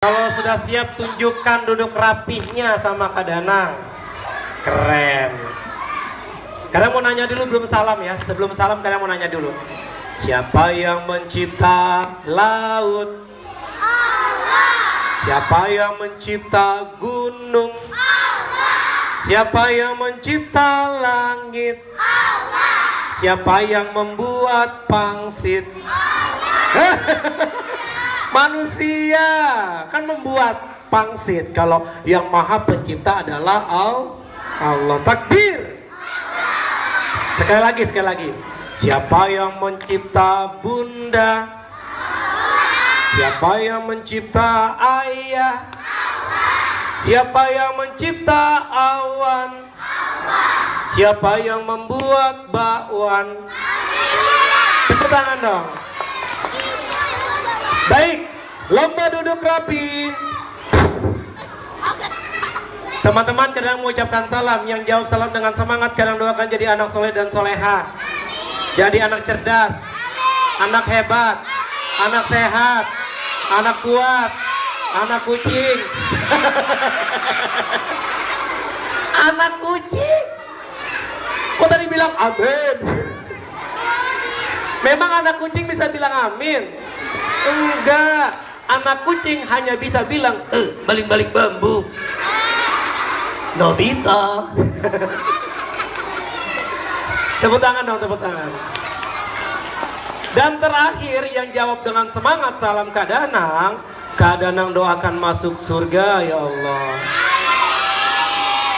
Kalau sudah siap, tunjukkan duduk rapihnya sama Kak Danang. Keren. Kalian mau nanya dulu belum salam ya? Sebelum salam kalian mau nanya dulu. Siapa yang mencipta laut? Allah. Siapa yang mencipta gunung? Allah. Siapa yang mencipta langit? Allah. Siapa yang membuat pangsit? Allah. Manusia kan membuat pangsit. Kalau yang maha pencipta adalah Allah. Takbir. Sekali lagi. Siapa yang mencipta bunda? Siapa yang mencipta ayah? Siapa yang mencipta awan? Siapa yang membuat bakwan? Tepuk tangan dong. Baik, lomba duduk rapi. Teman-teman kadang mengucapkan salam. Yang jawab salam dengan semangat kadang doakan jadi anak soleh dan soleha. Jadi anak cerdas, anak hebat, anak sehat, anak kuat, anak kucing. Anak kucing. Kok tadi bilang amin? Memang anak kucing bisa bilang amin? Enggak, anak kucing hanya bisa bilang baling-baling bambu. Nobita. Tepuk tangan dong, tepuk tangan. Dan terakhir yang jawab dengan semangat salam Kak Danang. Kak Danang doakan masuk surga ya Allah.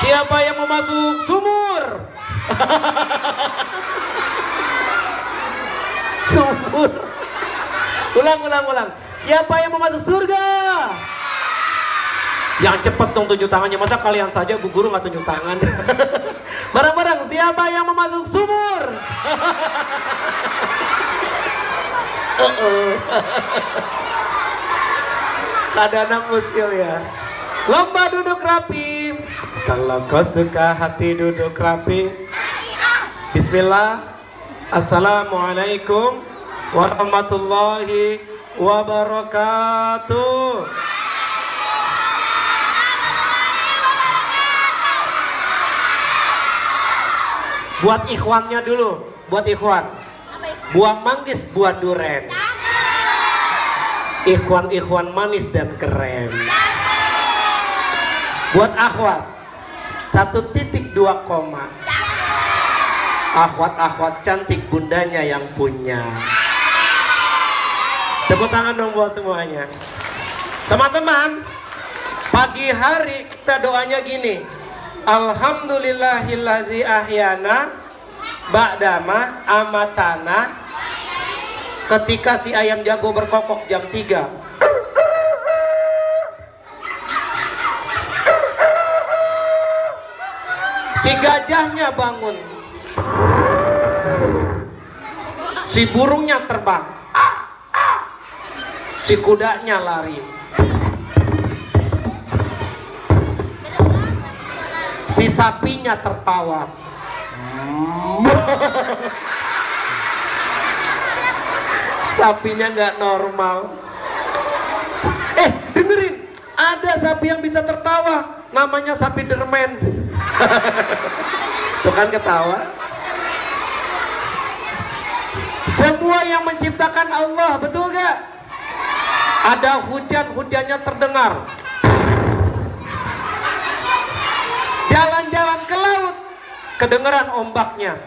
Siapa yang mau masuk sumur? Sumur. Ulang. Siapa yang mau masuk surga? Yang cepat dong tunjuk tangannya. Masa kalian saja Bu Guru nggak tunjuk tangan? Bareng-bareng. Siapa yang mau masuk sumur? Kadang usil ya. Lomba duduk rapi. Kalau kau suka hati duduk rapi. Bismillah. Assalamualaikum warahmatullahi wabarakatuh. Buat ikhwannya dulu, buat ikhwan. Buah manggis, buah duren. Ikhwan-ikhwan manis dan keren. Buat akhwat 1.2 koma. Akhwat-akhwat cantik bundanya yang punya. Tepuk tangan dong buat semuanya. Teman-teman, pagi hari kita doanya gini. Alhamdulillahillazi ahyana ba'dama amatana. Ketika si ayam jago berkokok jam 3. Si gajahnya bangun. Si burungnya terbang. Si kudanya lari. Si sapinya tertawa. Sapinya nggak normal. Dengerin, ada sapi yang bisa tertawa. Namanya sapi dermen. Tuh kan ketawa. Semua yang menciptakan Allah, betul gak? Ada hujan, hujannya terdengar. Jalan-jalan ke laut, kedengeran ombaknya.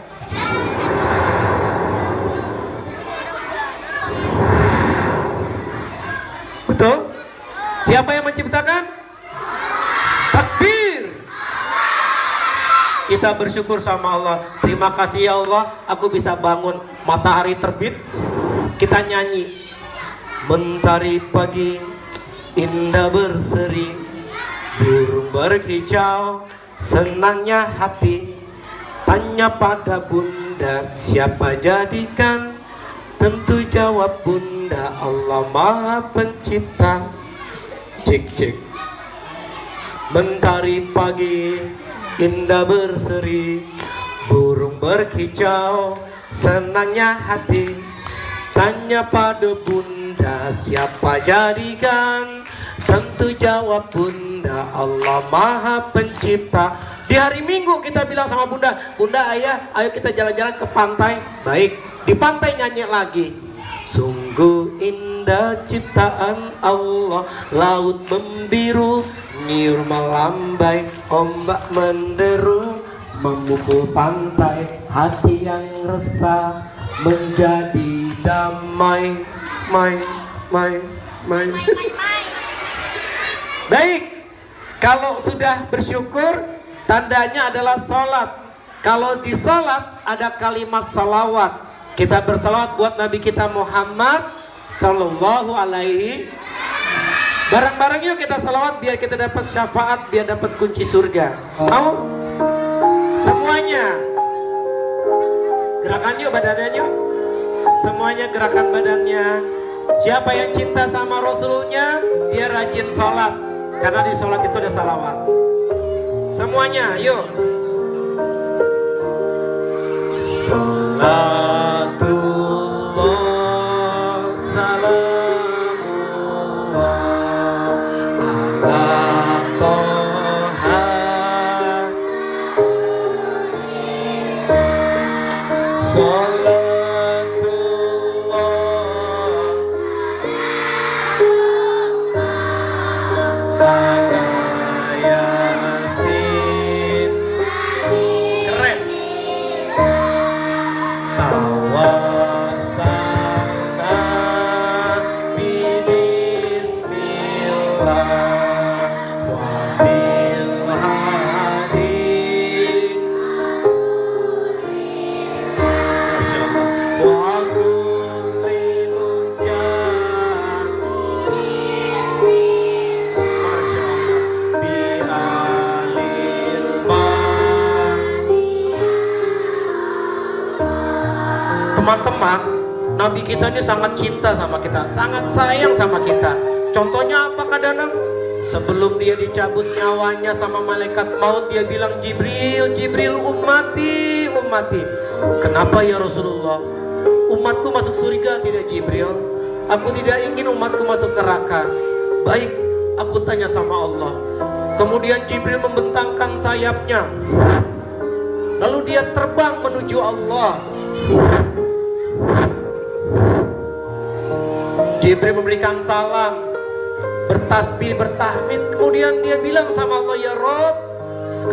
Betul? Siapa yang menciptakan? Takbir. Kita bersyukur sama Allah. Terima kasih ya Allah, aku bisa bangun matahari terbit. Kita nyanyi. Mentari pagi indah berseri, burung berkicau, senangnya hati. Tanya pada bunda, siapa jadikan? Tentu jawab bunda, Allah Maha Pencipta. Cek. Mentari pagi indah berseri, burung berkicau, senangnya hati. Tanya pada bunda, siapa jadikan? Tentu jawab bunda, Allah maha pencipta. Di hari Minggu kita bilang sama bunda, bunda ayah ayo kita jalan-jalan ke pantai. Baik, di pantai nyanyi lagi. Sungguh indah ciptaan Allah, laut membiru, nyiur melambai, ombak menderu, memukul pantai, hati yang resah menjadi damai. Mai. Baik, kalau sudah bersyukur, tandanya adalah sholat. Kalau di sholat ada kalimat salawat. Kita bersalawat buat Nabi kita Muhammad Sallallahu Alaihi. Bareng-bareng yuk kita salawat biar kita dapat syafaat, biar dapat kunci surga. Mau? Semuanya. Gerakan yuk badannya yuk. Semuanya gerakan badannya. Siapa yang cinta sama Rasulnya, dia rajin sholat. Karena di sholat itu ada salawat. Semuanya, yuk. Salatullah, salamullah ala Toha. Teman-teman, Nabi kita ini sangat cinta sama kita, sangat sayang sama kita. Contohnya apa Kak Danang? Sebelum dia dicabut nyawanya sama malaikat maut, dia bilang, Jibril, Jibril, ummati, ummati. Kenapa ya Rasulullah? Umatku masuk surga tidak Jibril? Aku tidak ingin umatku masuk neraka. Baik, aku tanya sama Allah. Kemudian Jibril membentangkan sayapnya. Lalu dia terbang menuju Allah. Jibril memberikan salam, bertasbih, bertahmid. Kemudian dia bilang sama Allah, ya Rabb,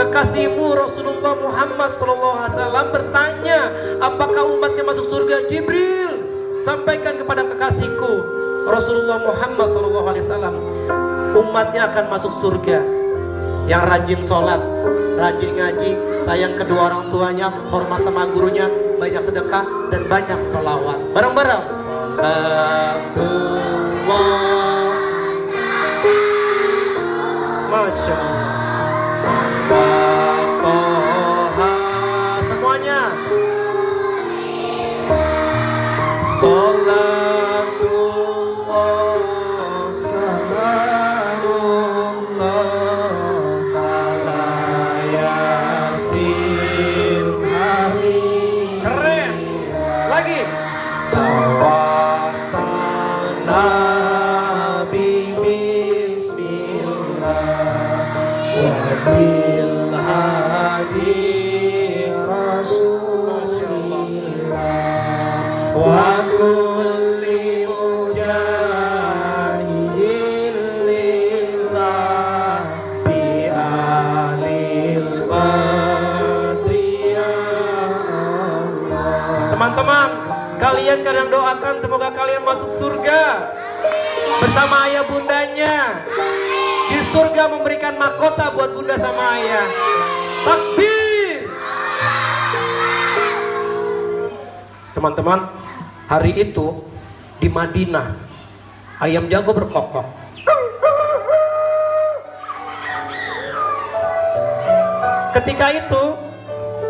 kekasihmu Rasulullah Muhammad SAW bertanya, apakah umatnya masuk surga? Jibril, sampaikan kepada kekasihku Rasulullah Muhammad SAW, umatnya akan masuk surga yang rajin sholat, rajin ngaji, sayang kedua orang tuanya, hormat sama gurunya, banyak sedekah dan banyak sholawat. Bareng-bareng. Sholatullah, Masya Allah. Semuanya. Sholatullah, salamullah ala Yasin. Keren. Lagi. Nabi Bismillah Wabil Hadi Rasulillah Wa kulli mujahidin lillah Bi alil badriyah. Teman-teman, kalian kadang doakan semoga kalian masuk surga bersama ayah bundanya. Di surga memberikan mahkota buat bunda sama ayah. Takbir. Teman-teman, hari itu di Madinah ayam jago berkokok. Ketika itu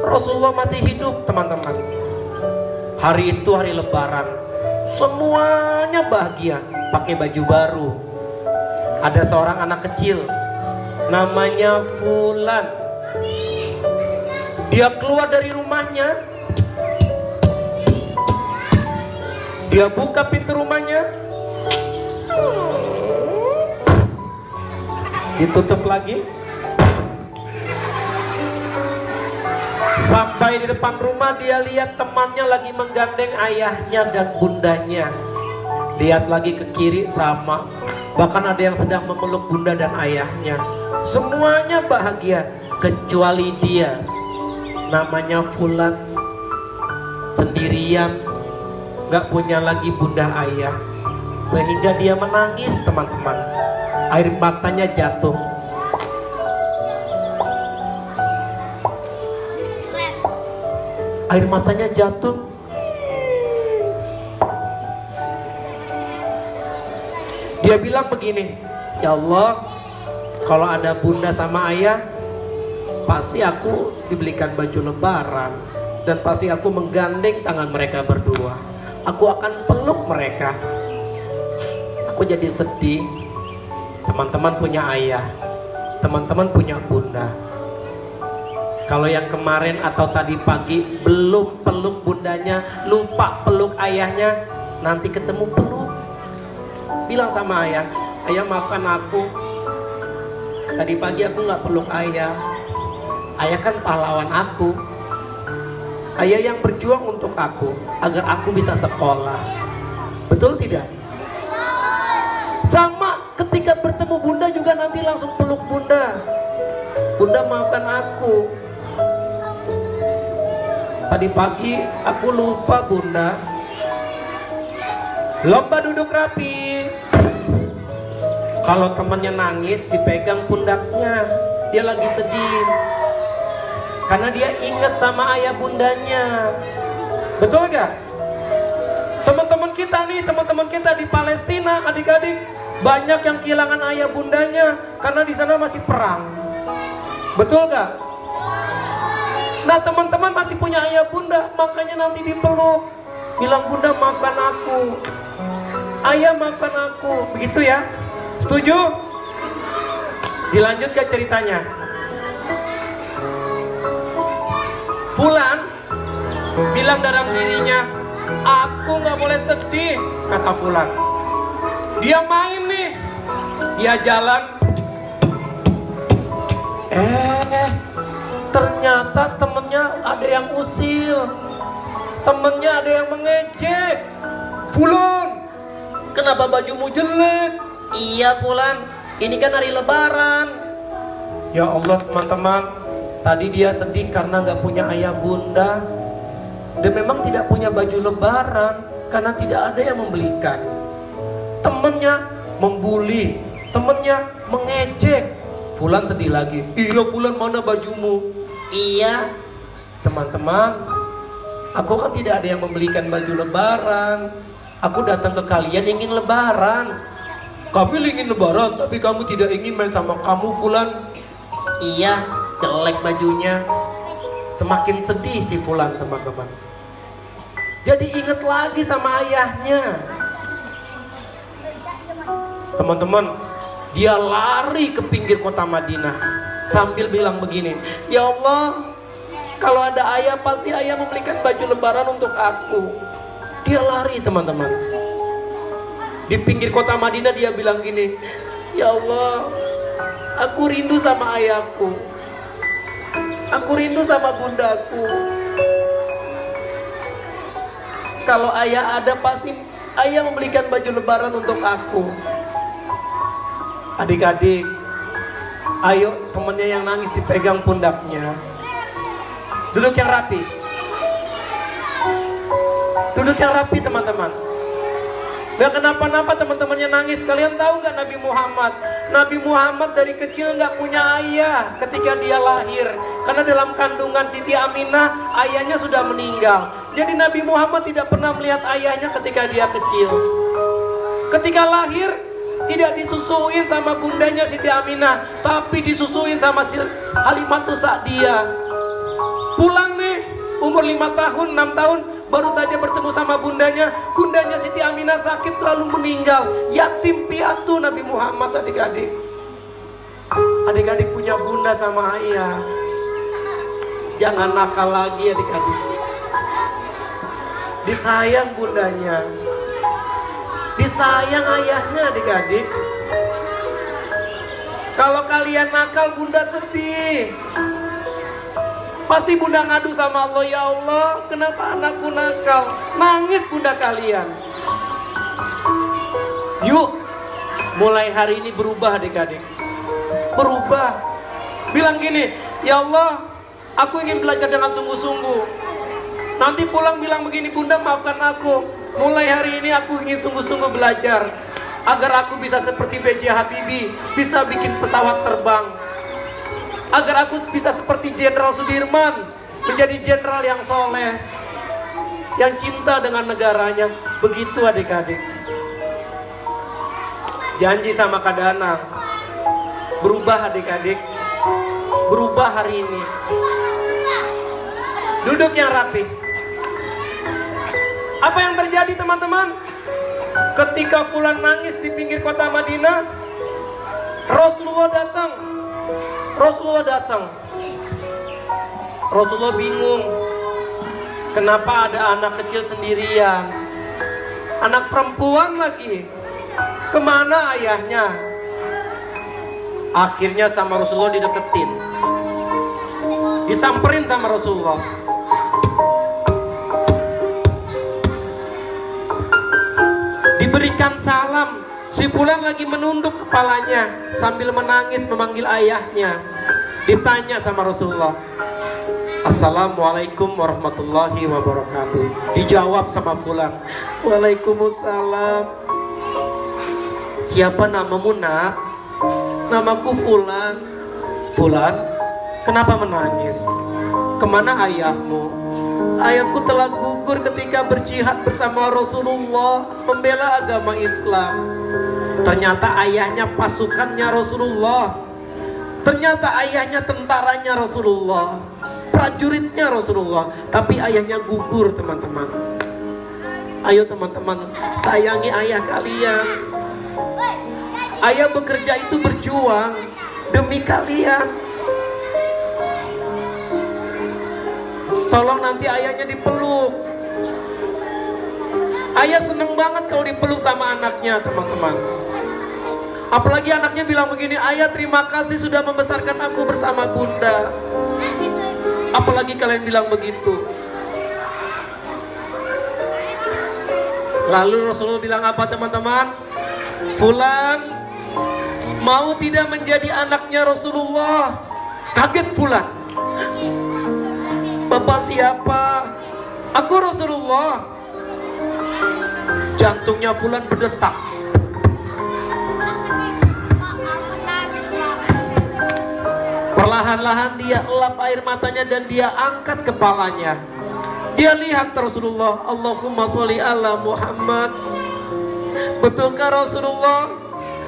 Rasulullah masih hidup, teman-teman. Hari itu hari lebaran, semuanya bahagia, pakai baju baru. Ada seorang anak kecil, namanya Fulan. Dia keluar dari rumahnya, dia buka pintu rumahnya, Ditutup lagi. Sampai di depan rumah dia lihat temannya lagi menggandeng ayahnya dan bundanya. Lihat lagi ke kiri sama. Bahkan ada yang sedang memeluk bunda dan ayahnya. Semuanya bahagia kecuali dia. Namanya Fulan. Sendirian. Gak punya lagi bunda ayah. Sehingga dia menangis teman-teman. Air matanya jatuh. Air matanya jatuh. Dia bilang begini, ya Allah, kalau ada bunda sama ayah, pasti aku dibelikan baju lebaran. Dan pasti aku menggandeng tangan mereka berdua. Aku akan peluk mereka. Aku jadi sedih. Teman-teman punya ayah, teman-teman punya bunda. Kalau yang kemarin atau tadi pagi belum peluk bundanya, lupa peluk ayahnya, nanti ketemu peluk. Bilang sama ayah, ayah maafkan aku. Tadi pagi aku gak peluk ayah. Ayah kan pahlawan aku. Ayah yang berjuang untuk aku, agar aku bisa sekolah. Betul tidak? Sama ketika bertemu bunda juga nanti langsung peluk bunda. Bunda maafkan aku. Tadi pagi aku lupa bunda. Lomba duduk rapi. Kalau temannya nangis dipegang pundaknya, dia lagi sedih. Karena dia ingat sama ayah bundanya. Betul gak? Teman-teman kita nih, teman-teman kita di Palestina, adik-adik, banyak yang kehilangan ayah bundanya karena di sana masih perang. Betul gak? Nah teman-teman masih punya ayah bunda, makanya nanti dipeluk, bilang bunda maafkan aku, ayah maafkan aku, begitu ya? Setuju? Dilanjut ke ceritanya. Fulan bilang dalam dirinya, aku gak boleh sedih, kata Fulan. Dia main nih, dia jalan. Ternyata temennya ada yang usil, temennya ada yang mengejek. Fulan, kenapa bajumu jelek? Iya Fulan, ini kan hari lebaran. Ya Allah teman-teman, tadi dia sedih karena gak punya ayah bunda. Dan memang tidak punya baju lebaran karena tidak ada yang membelikan. Temennya membuli, temennya mengejek. Fulan sedih lagi. Iya Fulan, mana bajumu? Iya teman-teman, aku kan tidak ada yang membelikan baju lebaran. Aku datang ke kalian ingin lebaran. Kami ingin lebaran, tapi kamu tidak ingin main sama kamu Fulan. Iya, jelek bajunya. Semakin sedih si Fulan teman-teman. Jadi ingat lagi sama ayahnya. Teman-teman, dia lari ke pinggir kota Madinah sambil bilang begini, ya Allah, kalau ada ayah pasti ayah membelikan baju lebaran untuk aku. Dia lari teman-teman. Di pinggir kota Madinah dia bilang gini, ya Allah, aku rindu sama ayahku, aku rindu sama bundaku. Kalau ayah ada pasti ayah membelikan baju lebaran untuk aku. Adik-adik, ayo temennya yang nangis dipegang pundaknya. Duduk yang rapi. Duduk yang rapi teman-teman. Gak kenapa-napa teman-temannya nangis. Kalian tahu gak Nabi Muhammad? Nabi Muhammad dari kecil gak punya ayah ketika dia lahir. Karena dalam kandungan Siti Aminah, ayahnya sudah meninggal. Jadi Nabi Muhammad tidak pernah melihat ayahnya ketika dia kecil. Ketika lahir, tidak disusuin sama bundanya Siti Aminah, tapi disusuin sama Halimatus Sa'diyah. Pulang nih, umur 5 tahun, 6 tahun, baru saja bertemu sama bundanya. Bundanya Siti Aminah sakit lalu meninggal. Yatim piatu Nabi Muhammad adik-adik. Adik-adik punya bunda sama ayah. Jangan nakal lagi adik-adik. Disayang bundanya, disayang ayahnya adik-adik. Kalau kalian nakal, bunda sedih. Pasti bunda ngadu sama Allah, ya Allah, kenapa anakku nakal? Nangis bunda kalian. Yuk, mulai hari ini berubah adik-adik. Berubah. Bilang gini, ya Allah, aku ingin belajar dengan sungguh-sungguh. Nanti pulang bilang begini, bunda maafkan aku. Mulai hari ini aku ingin sungguh-sungguh belajar. Agar aku bisa seperti B.J. Habibie, bisa bikin pesawat terbang. Agar aku bisa seperti Jenderal Sudirman, menjadi jenderal yang soleh, yang cinta dengan negaranya. Begitu adik-adik. Janji sama Kak Danang, berubah adik-adik. Berubah hari ini. Duduk yang rapi. Apa yang terjadi teman-teman? Ketika Fulan nangis di pinggir kota Madinah, Rasulullah datang. Rasulullah bingung. Kenapa ada anak kecil sendirian? Anak perempuan lagi. Kemana ayahnya? Akhirnya sama Rasulullah dideketin. Disamperin sama Rasulullah. Diberikan salam. Si Fulan lagi menunduk kepalanya sambil menangis memanggil ayahnya. Ditanya sama Rasulullah, Assalamualaikum warahmatullahi wabarakatuh. Dijawab sama Fulan, Waalaikumsalam. Siapa namamu nak? Namaku Fulan. Fulan, kenapa menangis? Kemana ayahmu? Ayahku telah gugur ketika berjihad bersama Rasulullah, membela agama Islam. Ternyata ayahnya pasukannya Rasulullah. Ternyata ayahnya tentaranya Rasulullah, prajuritnya Rasulullah. Tapi ayahnya gugur teman-teman. Ayo teman-teman, sayangi ayah kalian. Ayah bekerja itu berjuang demi kalian. Tolong nanti ayahnya dipeluk. Ayah seneng banget kalau dipeluk sama anaknya teman-teman. Apalagi anaknya bilang begini, ayah terima kasih sudah membesarkan aku bersama bunda. Apalagi kalian bilang begitu. Lalu Rasulullah bilang apa teman-teman? Fulan mau tidak menjadi anaknya Rasulullah? Kaget Fulan. Bapak siapa? Aku Rasulullah. Jantungnya Fulan berdetak. Perlahan-lahan dia elap air matanya dan dia angkat kepalanya. Dia lihat Rasulullah. Allahumma sholli ala Muhammad. Betulkah Rasulullah,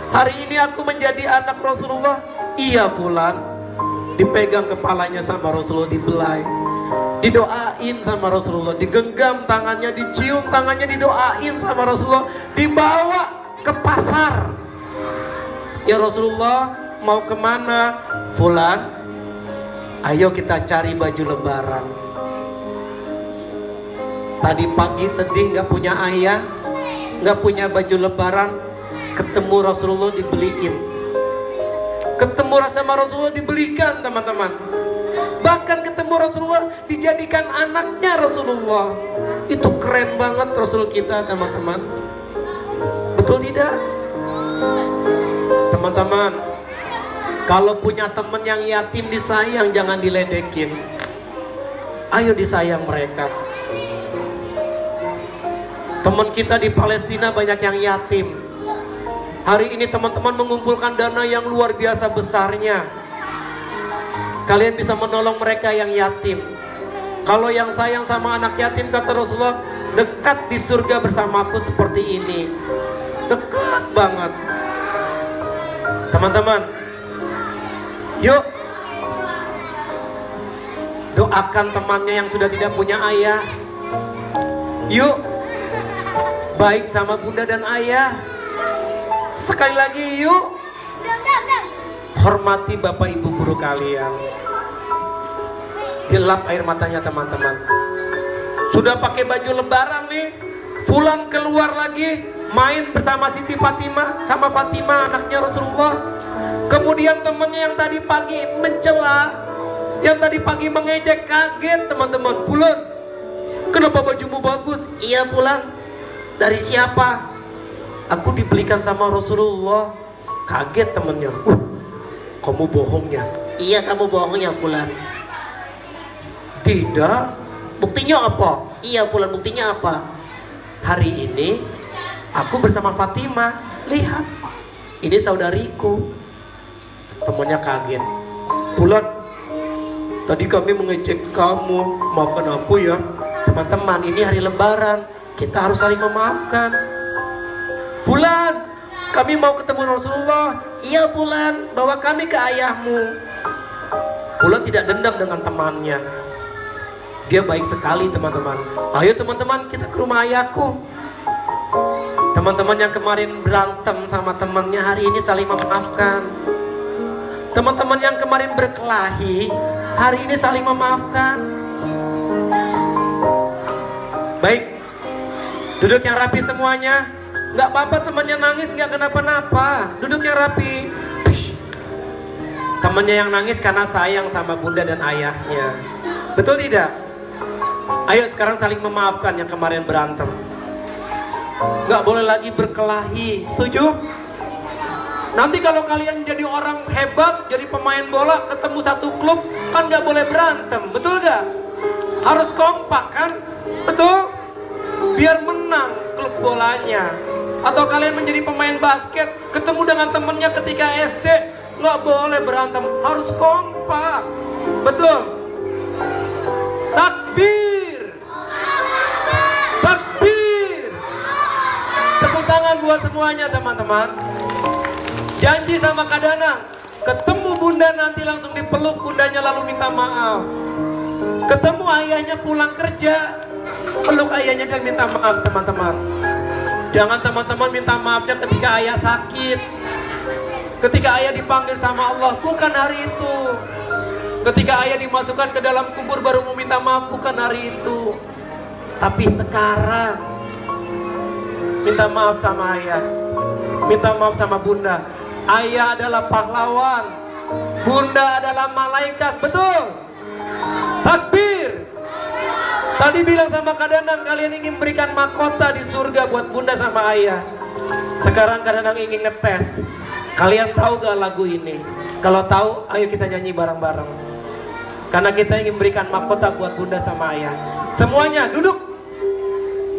hari ini aku menjadi anak Rasulullah? Iya Fulan. Dipegang kepalanya sama Rasulullah, dibelai, didoain sama Rasulullah, digenggam tangannya, dicium tangannya, didoain sama Rasulullah, dibawa ke pasar. Ya Rasulullah, mau kemana? Fulan, ayo kita cari baju lebaran. Tadi pagi sedih gak punya ayah, gak punya baju lebaran. Ketemu Rasulullah dibeliin. Ketemu sama Rasulullah dibelikan teman-teman. Bahkan ketemu Rasulullah dijadikan anaknya Rasulullah. Itu keren banget Rasul kita teman-teman. Betul tidak? Teman-teman, kalau punya teman yang yatim disayang, jangan diledekin. Ayo disayang mereka. Teman kita di Palestina banyak yang yatim. Hari ini teman-teman mengumpulkan dana yang luar biasa besarnya. Kalian bisa menolong mereka yang yatim. Kalau yang sayang sama anak yatim, kata Rasulullah, dekat di surga bersamaku seperti ini. Dekat banget. Teman-teman, yuk doakan temannya yang sudah tidak punya ayah. Yuk baik sama bunda dan ayah. Sekali lagi yuk hormati bapak ibu guru kalian. Gelap air matanya teman-teman. Sudah pakai baju lebaran nih, Fulan keluar lagi main bersama Siti Fatimah, sama Fatimah anaknya Rasulullah. Kemudian temannya yang tadi pagi mencela, yang tadi pagi mengejek, kaget teman-teman. Fulan, kenapa bajumu bagus? Iya Fulan. Dari siapa? Aku dibelikan sama Rasulullah. Kaget temannya. Kamu bohongnya. Iya kamu bohongnya Fulan. Tidak. Buktinya apa? Iya Fulan, buktinya apa? Hari ini aku bersama Fatimah. Lihat, ini saudariku. Temannya kaget. Fulan, tadi kami mengejek kamu. Maafkan aku ya. Teman-teman, ini hari lebaran. Kita harus saling memaafkan. Fulan, kami mau ketemu Rasulullah. Iya Fulan, bawa kami ke ayahmu. Fulan tidak dendam dengan temannya. Dia baik sekali teman-teman. Ayo teman-teman, kita ke rumah ayahku. Teman-teman yang kemarin berantem sama temannya, hari ini saling memaafkan. Teman-teman yang kemarin berkelahi, hari ini saling memaafkan. Baik, duduk yang rapi semuanya. Nggak apa-apa temannya nangis, nggak kenapa-napa. Duduk yang rapi. Temannya yang nangis karena sayang sama bunda dan ayahnya. Betul tidak? Ayo sekarang saling memaafkan yang kemarin berantem. Nggak boleh lagi berkelahi. Setuju? Nanti kalau kalian jadi orang hebat, jadi pemain bola, ketemu satu klub, kan nggak boleh berantem. Betul nggak? Harus kompak kan? Betul? Biar menang klub bolanya. Atau kalian menjadi pemain basket, ketemu dengan temennya ketika SD, nggak boleh berantem, harus kompak. Betul? Takbir, takbir. Tepuk tangan buat semuanya teman-teman. Janji sama Kak Danang, ketemu bunda nanti langsung dipeluk bundanya lalu minta maaf. Ketemu ayahnya pulang kerja, peluk ayahnya dan minta maaf teman-teman. Jangan teman-teman minta maafnya ketika ayah sakit, ketika ayah dipanggil sama Allah, bukan hari itu. Ketika ayah dimasukkan ke dalam kubur baru mau minta maaf, bukan hari itu. Tapi sekarang minta maaf sama ayah, minta maaf sama bunda. Ayah adalah pahlawan, bunda adalah malaikat, betul? Takbir. Tadi bilang sama Kak Danang, kalian ingin berikan mahkota di surga buat bunda sama ayah. Sekarang Kak Danang ingin ngetes. Kalian tahu gak lagu ini? Kalau tahu, ayo kita nyanyi bareng-bareng. Karena kita ingin berikan mahkota buat bunda sama ayah. Semuanya duduk.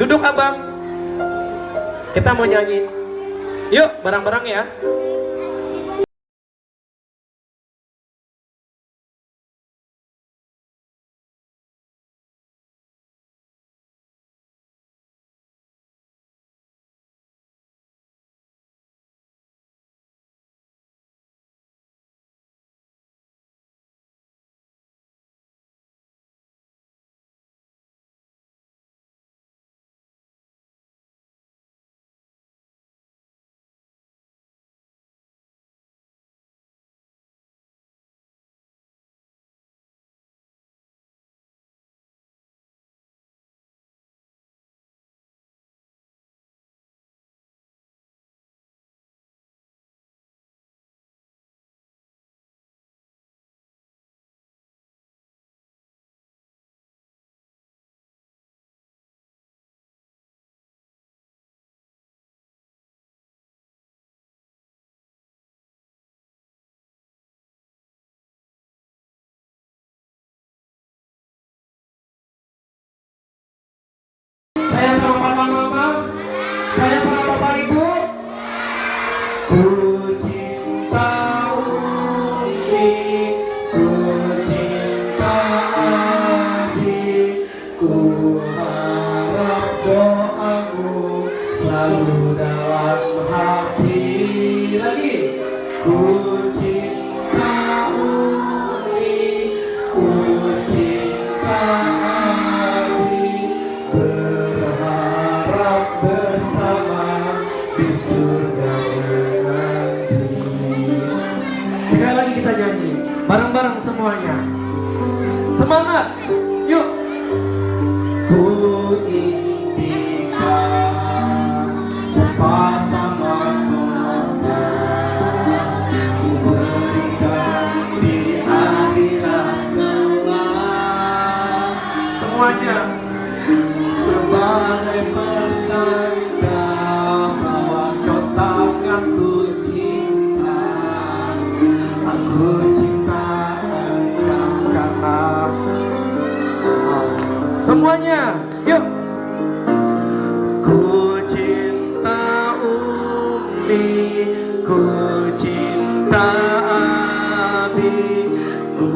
Duduk abang. Kita mau nyanyi. Yuk bareng-bareng ya. Saya sama papa mama, saya sama bapak ibu. Ku cinta Umi, ku cinta Adi, ku harap doamu selalu dalam hati. Lagi, ku cinta Umi, ku cinta Adi, berharap bersama di surga nanti. Sekali lagi kita nyanyi bareng-bareng semuanya. Semangat, yuk. Ku impikan sepasang mahkota, ku semuanya. Sebagai pertanda bahwa kau sangat ku cinta, aku cinta engkau karena semuanya, yuk. Ku cinta Umi, ku cinta Abi, ku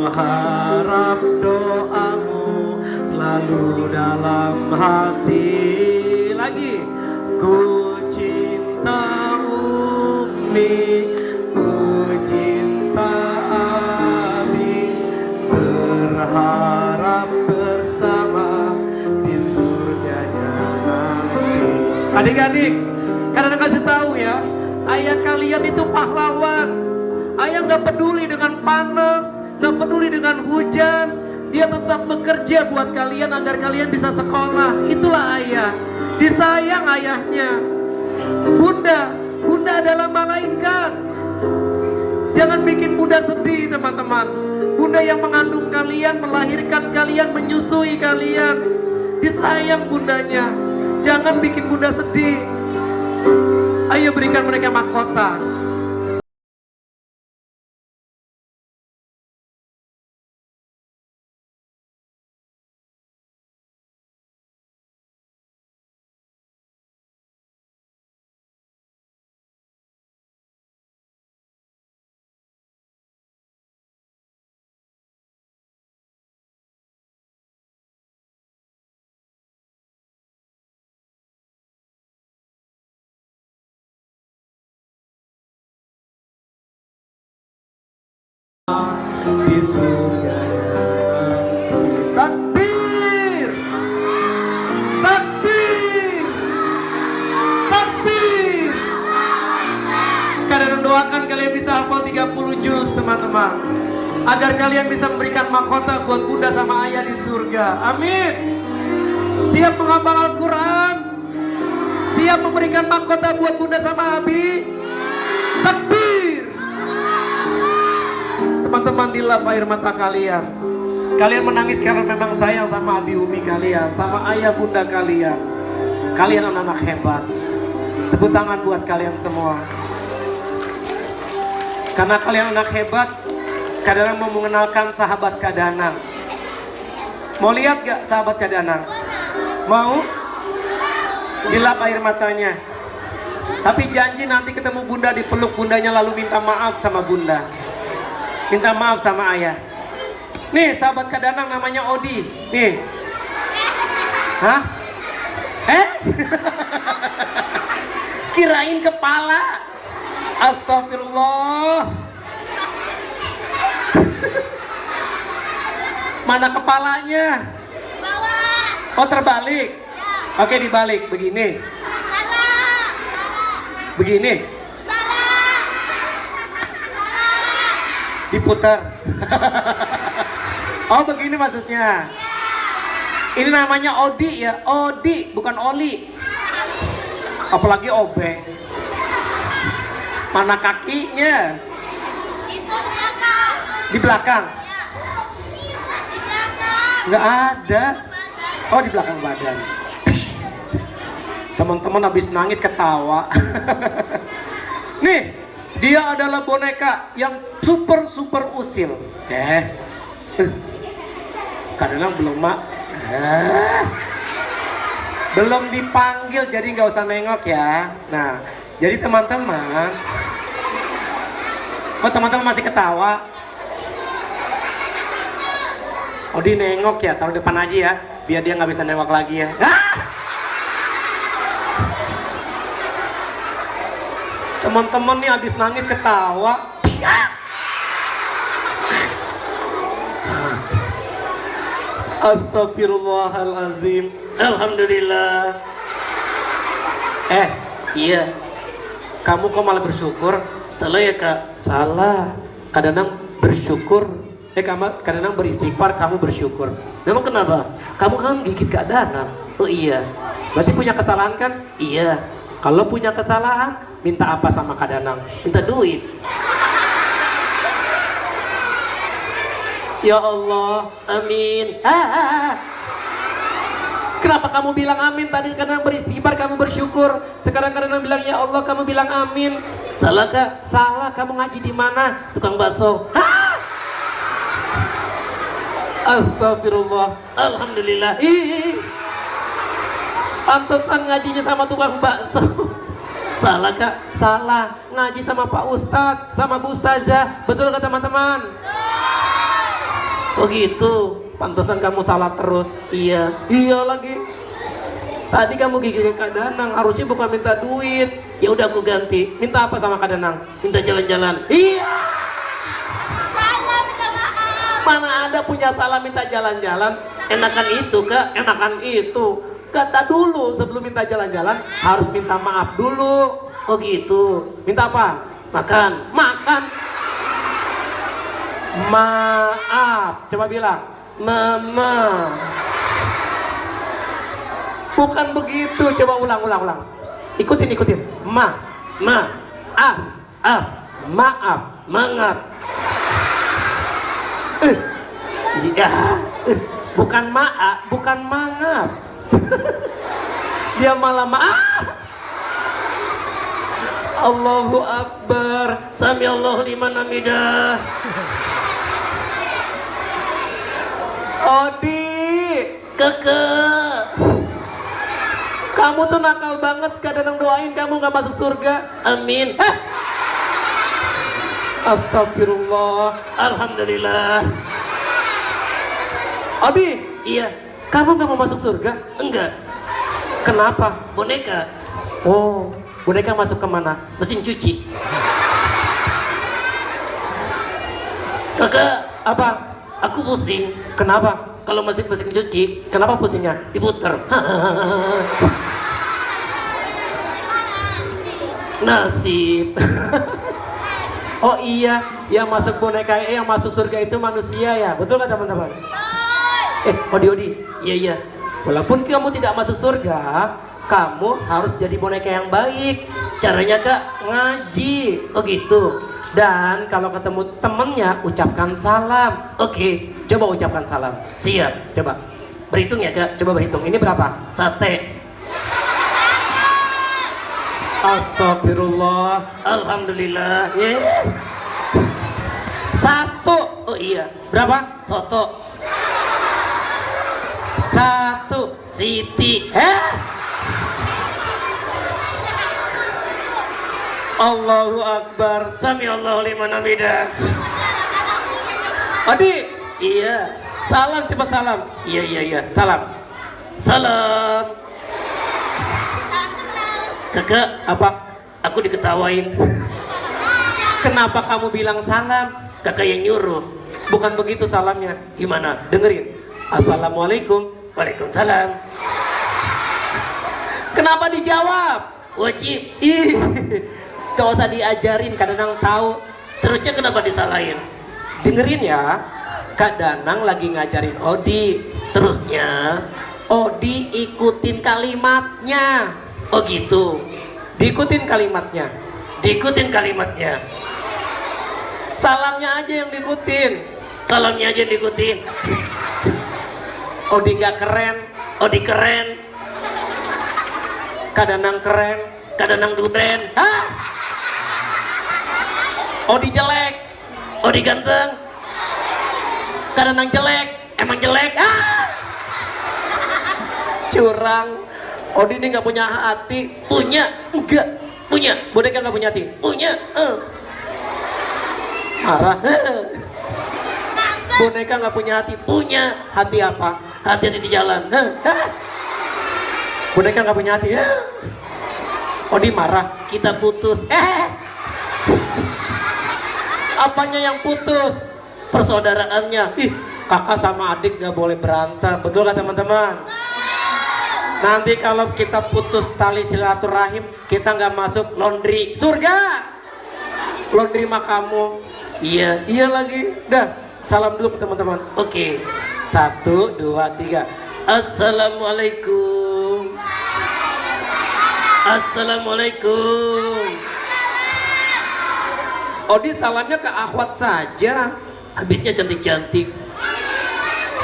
harap doamu selalu dalam hati. Lagi, ku cinta Umi, ku cinta Abi, berharap bersama di surganya nanti. Adik-adik, kadang kasih tahu ya, ayah kalian itu pahlawan. Ayah nggak peduli dengan panas, nggak peduli dengan hujan, dia tetap bekerja buat kalian agar kalian bisa sekolah. Itulah ayah, disayang ayahnya. Bunda adalah malaikat. Jangan bikin bunda sedih teman-teman. Bunda yang mengandung kalian, melahirkan kalian, menyusui kalian. Disayang bundanya. Jangan bikin bunda sedih. Ayo berikan mereka mahkota. Di surga nanti. Takbir, takbir, takbir. Kadang doakan kalian bisa hafal 30 juz teman-teman, agar kalian bisa memberikan mahkota buat bunda sama ayah di surga. Amin. Siap menghafal Al-Quran, siap memberikan mahkota buat bunda sama abi. Takbir. Teman-teman, dilap air mata kalian. Kalian menangis karena memang sayang sama abi umi kalian, sama ayah bunda kalian. Kalian anak-anak hebat. Tepuk tangan buat kalian semua. Karena kalian anak hebat, kadang mau mengenalkan sahabat Kak Danang. Mau lihat gak sahabat Kak Danang? Mau? Dilap air matanya. Tapi janji nanti ketemu bunda dipeluk bundanya lalu minta maaf sama bunda. Minta maaf sama ayah. Nih sahabat Kak Danang namanya Odi. Nih. Hah? Kirain kepala. Astagfirullah. Mana kepalanya? Bawah. Oh terbalik. Ya. Oke dibalik begini. Salah. Begini. Salah. Diputar. Oh begini maksudnya. Ini namanya Odi ya. Odi bukan Oli. Apalagi obeng. Mana kakinya? Itu belakang. Di belakang. Ya. Di belakang. Nggak ada. Badan. Oh di belakang badan. Teman-teman habis nangis ketawa. Nih, dia adalah boneka yang super usil. Kadang belum mak. Belum dipanggil jadi nggak usah nengok ya. Nah, jadi teman-teman. Oh teman-teman masih ketawa. Oh di nengok ya, taruh depan aja ya, biar dia nggak bisa nengok lagi ya. Teman-teman nih habis nangis ketawa. Astagfirullahalazim. Alhamdulillah. Iya. Kamu kok malah bersyukur? Salah ya kak? Salah. Kadang bersyukur. Kadang beristighfar, kamu bersyukur. Memang kenapa? Kamu kan gigit Kak Danang. Oh iya. Berarti punya kesalahan kan? Iya. Kalau punya kesalahan, minta apa sama Kak Danang? Minta duit. Ya Allah, amin. Kenapa kamu bilang amin? Tadi kadang beristighfar, kamu bersyukur. Sekarang kadang bilang ya Allah, kamu bilang amin. Salah kak? Salah. Kamu ngaji di mana? Tukang bakso. Hah? Astagfirullah. Alhamdulillah. Ih, pantesan ngajinya sama tukang bakso. Salah kak? Salah. Ngaji sama Pak Ustadz, sama Bu Ustazah. Betul kak teman-teman? Oh gitu. Pantesan kamu salah terus. Iya. Iya lagi. Tadi kamu gigit Kak Danang, harusnya bukan minta duit. Ya udah aku ganti. Minta apa sama Kak Danang? Minta jalan-jalan. Iya. Salah, minta maaf. Mana ada punya salah minta jalan-jalan? Enakan itu kak, enakan itu. Kata dulu sebelum minta jalan-jalan harus minta maaf dulu. Oh gitu. Minta apa? Makan. Makan. Maaf. Coba bilang. Mama. Bukan begitu. Coba ulang. Ikutin. Maaf. Maaf. Mangap. Iya. Bukan maaf, bukan mangap. Dia malah maaf. Allahu Akbar. Sami Allahu liman hamidah. Odi, Keke, kamu tuh nakal banget. Kadang doain kamu gak masuk surga. Amin. Astagfirullah. Alhamdulillah. Odi, iya. Kamu gak mau masuk surga? Enggak. Kenapa? Boneka. Oh, boneka masuk kemana? Mesin cuci. Kakak, apa? Aku pusing. Kenapa? Kalau masih mesin cuci. Kenapa pusingnya? Diputer. Nasib. Oh iya, yang masuk boneka, yang masuk surga itu manusia ya. Betul nggak teman-teman? Odi. Iya. Walaupun kamu tidak masuk surga, kamu harus jadi boneka yang baik. Caranya kak, ngaji. Oh gitu. Dan kalau ketemu temennya, ucapkan salam. Oke, coba ucapkan salam. Siap, coba. Berhitung ya kak, coba berhitung. Ini berapa? Sate. Astagfirullah. Alhamdulillah. Satu. Oh iya. Berapa? Soto. Satu. Siti. Allahu Akbar. Sami Allahu liman hamidah. Adi. Iya. Salam, cepat salam. Iya. Salam. Salam. Kakak, apa? Aku diketawain. Kenapa kamu bilang salam? Kakak yang nyuruh. Bukan begitu salamnya. Gimana? Dengerin. Assalamualaikum. Waalaikumsalam. Kenapa dijawab? Wajib. Ih. Gak usah diajarin, Kak Danang tahu. Terusnya kenapa disalahin? Dengerin ya. Kak Danang lagi ngajarin Odi. Terusnya Odi ikutin kalimatnya. Oh gitu. Diikutin kalimatnya. Salamnya aja yang diikutin. Odi gak keren. Odi keren. Kak Danang keren. Kak Danang duden. Hah? Odi jelek. Odi ganteng. Kak Danang jelek. Emang jelek. Curang. Odi ini gak punya hati. Punya. Enggak. Punya. Boneka gak punya hati. Punya. Marah. Boneka gak punya hati. Punya. Hati apa? Hati-hati di jalan. Boneka gak punya hati. Odi marah. Kita putus. Apanya yang putus? Persaudaraannya. Ih, kakak sama adik gak boleh berantem. Betul gak teman-teman? Nanti kalau kita putus tali silaturahim, kita nggak masuk laundry surga. Laundry mah kamu. Iya lagi. Dah, salam dulu ke teman-teman. Oke. 1, 2, 3. Assalamualaikum. Odi salamnya ke akhwat saja. Habisnya cantik-cantik.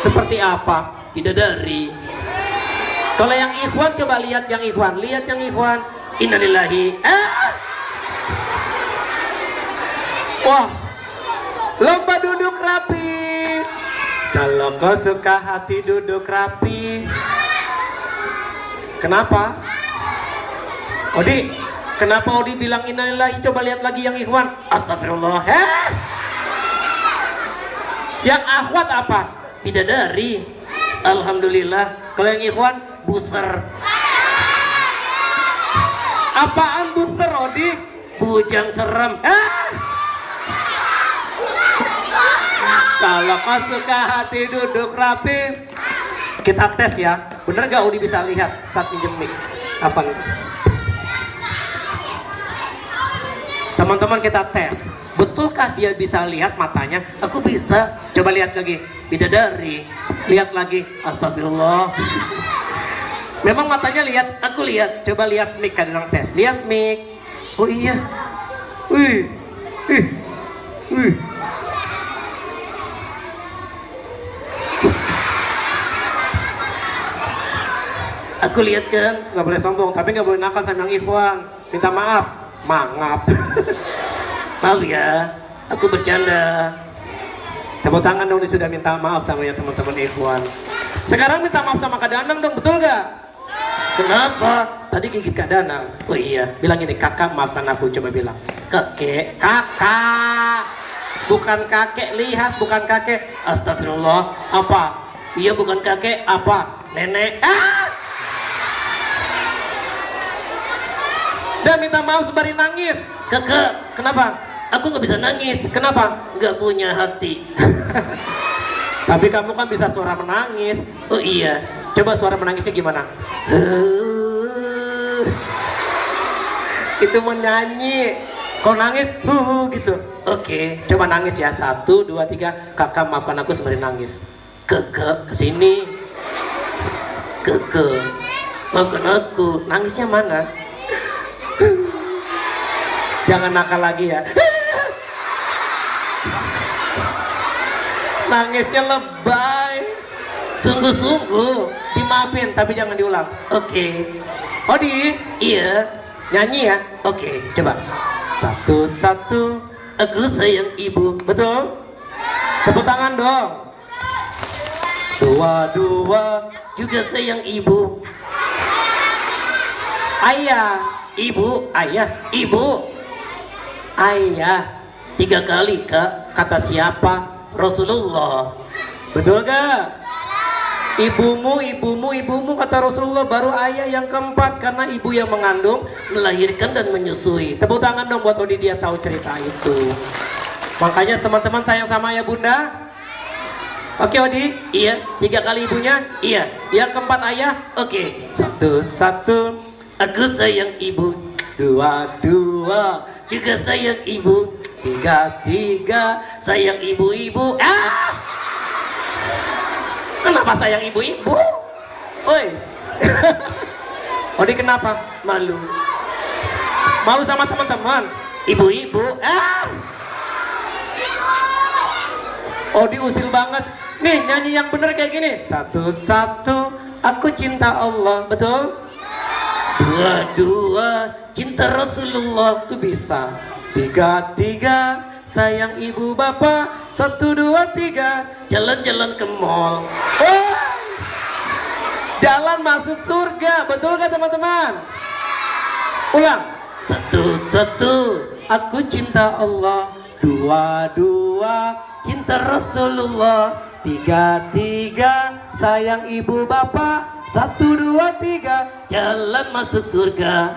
Seperti apa? Bidadari. Kalau yang ikhwan coba lihat yang ikhwan, lihat yang ikhwan. Innalillahi. Wah, lomba duduk rapi. Kalau kau suka hati duduk rapi. Kenapa? Odi, kenapa Odi bilang innalillahi? Coba lihat lagi yang ikhwan. Astagfirullah. Yang akhwat apa? Bidadari. Alhamdulillah. Kalau yang ikhwan, buser. Apaan buser, Odi? Bujang serem. Kalau kau suka hati duduk rapi. Kita tes ya. Bener gak Odi bisa lihat saat pinjem mic? Apa nih? Teman-teman kita tes. Betulkah dia bisa lihat matanya? Aku bisa. Coba lihat lagi. Bidadari. Lihat lagi. Astagfirullah. Memang matanya lihat, aku lihat. Coba lihat mic kadang tes. Lihat mic. Oh iya. Wih. Wih. Wih. Aku lihat kan, nggak boleh sombong, tapi nggak boleh nakal sama yang ikhwan. Minta maaf, mangap. Maaf ya, aku bercanda. Tepuk tangan dong, sudah minta maaf sama ya teman-teman ikhwan. Sekarang minta maaf sama Kak Danang dong, betul gak? Kenapa? Tadi gigit Kak Danang. Oh iya, bilang ini, kakak maafkan aku, coba bilang. Kakek, kakak. Bukan kakek, lihat, bukan kakek. Astagfirullah, apa? Iya bukan kakek, apa? Nenek. Dan minta maaf sembari nangis. Kakak, kenapa? Aku nggak bisa nangis. Kenapa? Nggak punya hati. Tapi kamu kan bisa suara menangis. Oh iya. Coba suara menangisnya gimana? Itu menyanyi. Kalau nangis, gitu. Oke. Coba nangis ya. 1, 2, 3. Kakak maafkan aku sembari nangis. Kakak kesini. Kakak maafkan aku. Nangisnya mana? Jangan nakal lagi ya. Nangisnya lebay. Sungguh-sungguh. Dimaafin tapi jangan diulang. Oke. Odi. Iya. Nyanyi ya. Oke. Coba. 1, 1. Aku sayang ibu. Betul. Tepuk tangan dong. 2, 2. Juga sayang ibu. Ayah. Ibu. Ayah. Ibu. Ayah. 3 kali kak. Kata siapa? Rasulullah. Betul gak? Ibumu, ibumu, ibumu kata Rasulullah. Baru ayah yang keempat. Karena ibu yang mengandung, melahirkan dan menyusui. Tepuk tangan dong buat Odi, dia tahu cerita itu. Makanya teman-teman sayang sama ayah bunda. Oke Odi? Iya. 3 kali ibunya? Iya. Yang keempat ayah? Oke. 1, 1. Aku sayang ibu. 2, 2. Juga sayang ibu. 3, 3. Sayang ibu-ibu. Kenapa sayang ibu-ibu? Oi. Odi kenapa? Malu. Malu sama teman-teman. Ibu-ibu. Odi usil banget. Nih nyanyi yang bener kayak gini. 1, 1. Aku cinta Allah. Betul? 2, 2. Cinta Rasulullah. Itu bisa. 3, 3. Sayang ibu bapak. 1, 2, 3. Jalan-jalan ke mall. Jalan masuk surga. Betul gak teman-teman? Ulang. 1, 1. Aku cinta Allah. 2, 2. Cinta Rasulullah. 3, 3. Sayang ibu bapak. 1, 2, 3. Jalan masuk surga.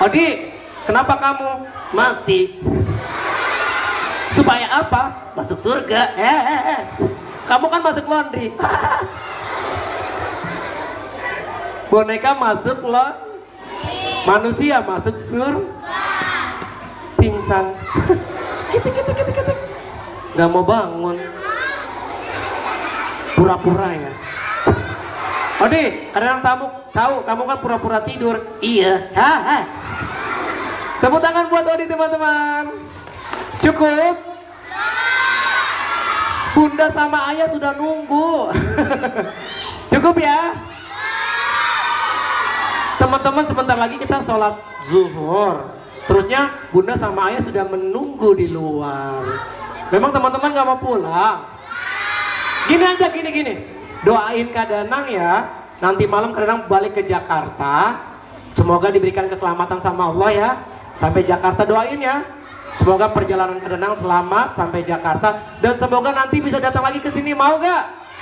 Odi, kenapa kamu mati? Supaya apa? Masuk surga. Kamu kan masuk laundry. Boneka masuk laundry. Manusia masuk pingsan. Gitu. Gak mau bangun. Pura-pura ya. Odi, kadang tahu kamu kan pura-pura tidur. Iya. Tepuk tangan buat Odi teman-teman. Cukup? Bunda sama ayah sudah nunggu. Cukup ya? Teman-teman, sebentar lagi kita sholat zuhur. Terusnya bunda sama ayah sudah menunggu di luar. Memang teman-teman gak mau pulang? Gini aja, gini. Doain Kak Danang ya. Nanti malam Kak Danang balik ke Jakarta. Semoga diberikan keselamatan sama Allah ya. Sampai Jakarta, doain ya. Semoga perjalanan Kak Danang selamat sampai Jakarta. Dan semoga nanti bisa datang lagi ke sini, mau gak?